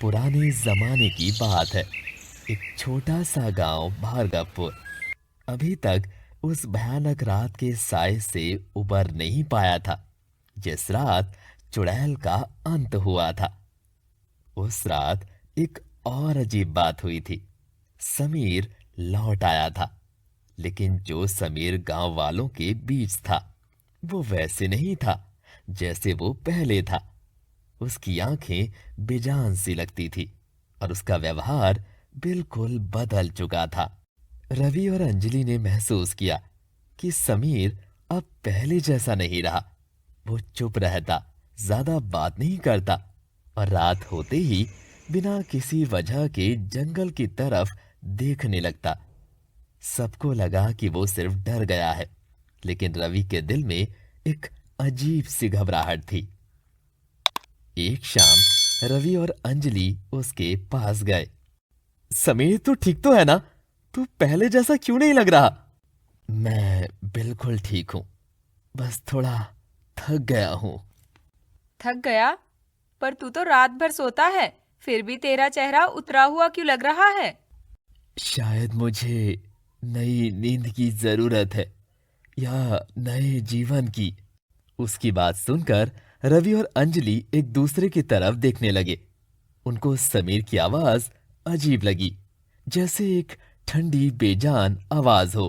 पुराने जमाने की बात है। एक छोटा सा गांव भार्गवपुर अभी तक उस भयानक रात के साए से उबर नहीं पाया था जिस रात चुड़ैल का अंत हुआ था। उस रात एक और अजीब बात हुई थी। समीर लौट आया था, लेकिन जो समीर गांव वालों के बीच था वो वैसे नहीं था जैसे वो पहले था। उसकी आंखें बेजान सी लगती थी और उसका व्यवहार बिल्कुल बदल चुका था। रवि और अंजलि ने महसूस किया कि समीर अब पहले जैसा नहीं रहा। वो चुप रहता, ज्यादा बात नहीं करता और रात होते ही बिना किसी वजह के जंगल की तरफ देखने लगता। सबको लगा कि वो सिर्फ डर गया है, लेकिन रवि के दिल में एक अजीब सी घबराहट थी। एक शाम रवि और अंजलि उसके पास गए। समीर, तू ठीक तो है ना? तू पहले जैसा क्यों नहीं लग रहा? मैं बिल्कुल ठीक हूँ, बस थोड़ा थक गया हूँ। थक गया? पर तू तो रात भर सोता है, फिर भी तेरा चेहरा उतरा हुआ क्यों लग रहा है? शायद मुझे नई नींद की जरूरत है या नए जीवन की। उसकी बात सुनकर रवि और अंजलि एक दूसरे की तरफ देखने लगे। उनको समीर की आवाज अजीब लगी, जैसे एक ठंडी बेजान आवाज हो।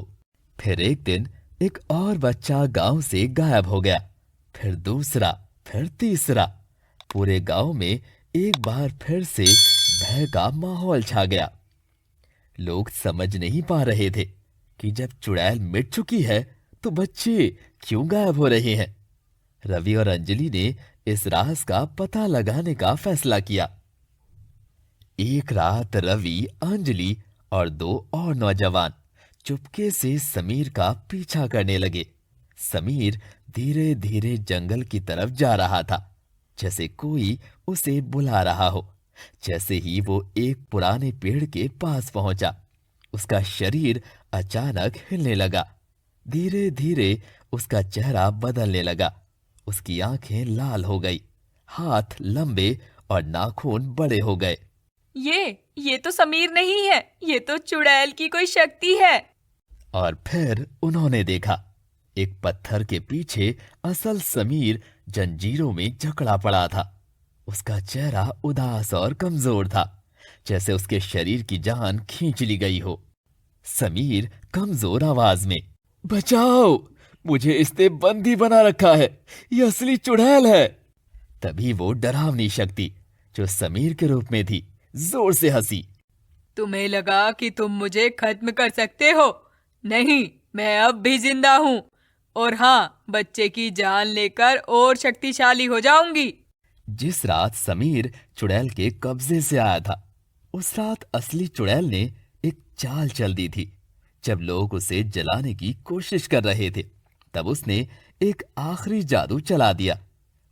फिर एक दिन एक और बच्चा गांव से गायब हो गया, फिर दूसरा, फिर तीसरा। पूरे गांव में एक बार फिर से भय का माहौल छा गया। लोग समझ नहीं पा रहे थे कि जब चुड़ैल मिट चुकी है तो बच्चे क्यों गायब हो रहे हैं। रवि और अंजलि ने इस राज का पता लगाने का फैसला किया। एक रात रवि, अंजलि और दो और नौजवान चुपके से समीर का पीछा करने लगे। समीर धीरे धीरे जंगल की तरफ जा रहा था, जैसे कोई उसे बुला रहा हो। जैसे ही वो एक पुराने पेड़ के पास पहुंचा, उसका शरीर अचानक हिलने लगा। धीरे धीरे उसका चेहरा बदलने लगा। उसकी आंखें लाल हो गई, हाथ लंबे और नाखून बड़े हो गए। ये तो समीर नहीं है, ये तो चुड़ैल की कोई शक्ति है। और फिर उन्होंने देखा, एक पत्थर के पीछे असल समीर जंजीरों में जकड़ा पड़ा था। उसका चेहरा उदास और कमजोर था, जैसे उसके शरीर की जान खींच ली गई हो। समीर कमजोर आवाज में, बचाओ, मुझे इसने बंदी बना रखा है, ये असली चुड़ैल है। तभी वो डरावनी शक्ति जो समीर के रूप में थी जोर से हंसी। तुम्हें लगा कि तुम मुझे खत्म कर सकते हो? नहीं, मैं अब भी जिंदा हूँ, और हाँ, बच्चे की जान लेकर और शक्तिशाली हो जाऊंगी। जिस रात समीर चुड़ैल के कब्जे से आया था, उस रात असली चुड़ैल ने एक चाल चल दी थी। जब लोग उसे जलाने की कोशिश कर रहे थे, तब उसने एक आखिरी जादू चला दिया।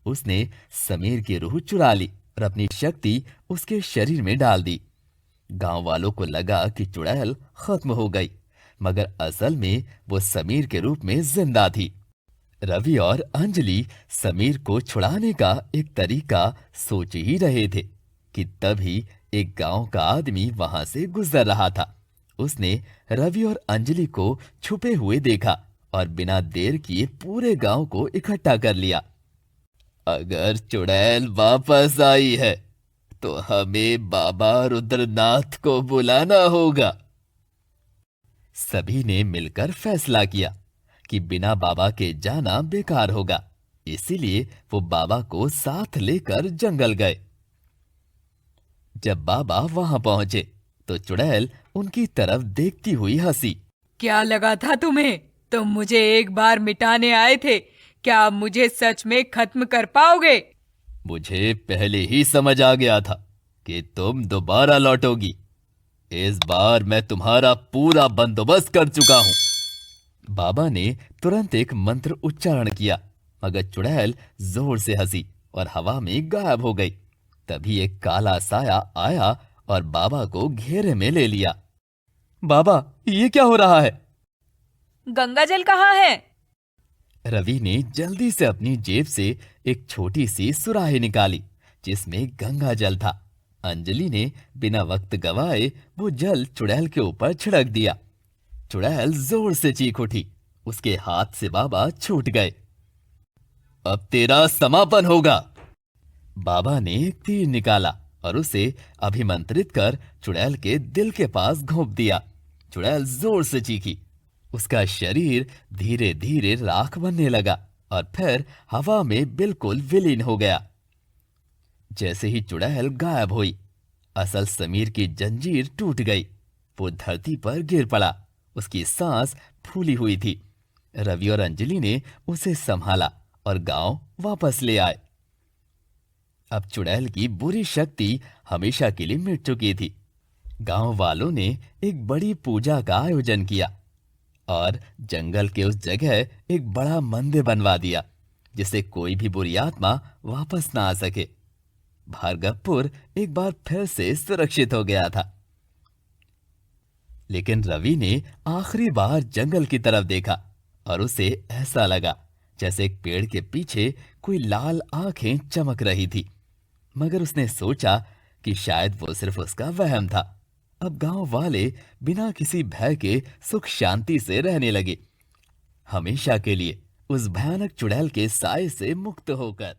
उसने समीर की रूह चुरा ली और अपनी शक्ति उसके शरीर में डाल दी। गांव वालों को लगा कि चुड़ैल खत्म हो गई, मगर असल में वो समीर के रूप में जिंदा थी। रवि और अंजलि समीर को छुड़ाने का एक तरीका सोच ही रहे थे कि तभी एक गांव का आदमी वहां से गुजर रहा था। उसने रवि और अंजलि को छुपे हुए देखा और बिना देर किए पूरे गांव को इकट्ठा कर लिया। अगर चुड़ैल वापस आई है तो हमें बाबा रुद्रनाथ को बुलाना होगा। सभी ने मिलकर फैसला किया कि बिना बाबा के जाना बेकार होगा, इसीलिए वो बाबा को साथ लेकर जंगल गए। जब बाबा वहां पहुंचे तो चुड़ैल उनकी तरफ देखती हुई हंसी। क्या लगा था तुम्हें? तुम मुझे एक बार मिटाने आए थे, क्या अब मुझे सच में खत्म कर पाओगे? मुझे पहले ही समझ आ गया था कि तुम दोबारा लौटोगी। इस बार मैं तुम्हारा पूरा बंदोबस्त कर चुका हूं। बाबा ने तुरंत एक मंत्र उच्चारण किया, मगर चुड़ैल जोर से हंसी और हवा में गायब हो गई। तभी एक काला साया आया और बाबा को घेरे में ले लिया। बाबा, ये क्या हो रहा है? गंगा जल कहाँ है? रवि ने जल्दी से अपनी जेब से एक छोटी सी सुराही निकाली, जिसमें गंगा जल था। अंजलि ने बिना वक्त गवाए वो जल चुड़ैल के ऊपर छिड़क दिया। चुड़ैल जोर से चीख उठी। उसके हाथ से बाबा छूट गए। अब तेरा समापन होगा। बाबा ने एक तीर निकाला और उसे अभिमंत्रित कर चुड़ैल के दिल के पास घोंप दिया। चुड़ैल जोर से चीखी। उसका शरीर धीरे धीरे राख बनने लगा और फिर हवा में बिल्कुल विलीन हो गया। जैसे ही चुड़ैल गायब हुई, असल समीर की जंजीर टूट गई। वो धरती पर गिर पड़ा। उसकी सांस फूली हुई थी। रवि और अंजलि ने उसे संभाला और गांव वापस ले आए। अब चुड़ैल की बुरी शक्ति हमेशा के लिए मिट चुकी थी। गांव वालों ने एक बड़ी पूजा का आयोजन किया और जंगल के उस जगह एक बड़ा मंदिर बनवा दिया, जिससे कोई भी बुरी आत्मा वापस ना आ सके। भार्गवपुर एक बार फिर से सुरक्षित हो गया था। लेकिन रवि ने आखिरी बार जंगल की तरफ देखा और उसे ऐसा लगा जैसे एक पेड़ के पीछे कोई लाल आंखें चमक रही थी। मगर उसने सोचा कि शायद वो सिर्फ उसका वहम था। अब गांव वाले बिना किसी भय के सुख शांति से रहने लगे, हमेशा के लिए उस भयानक चुड़ैल के साए से मुक्त होकर।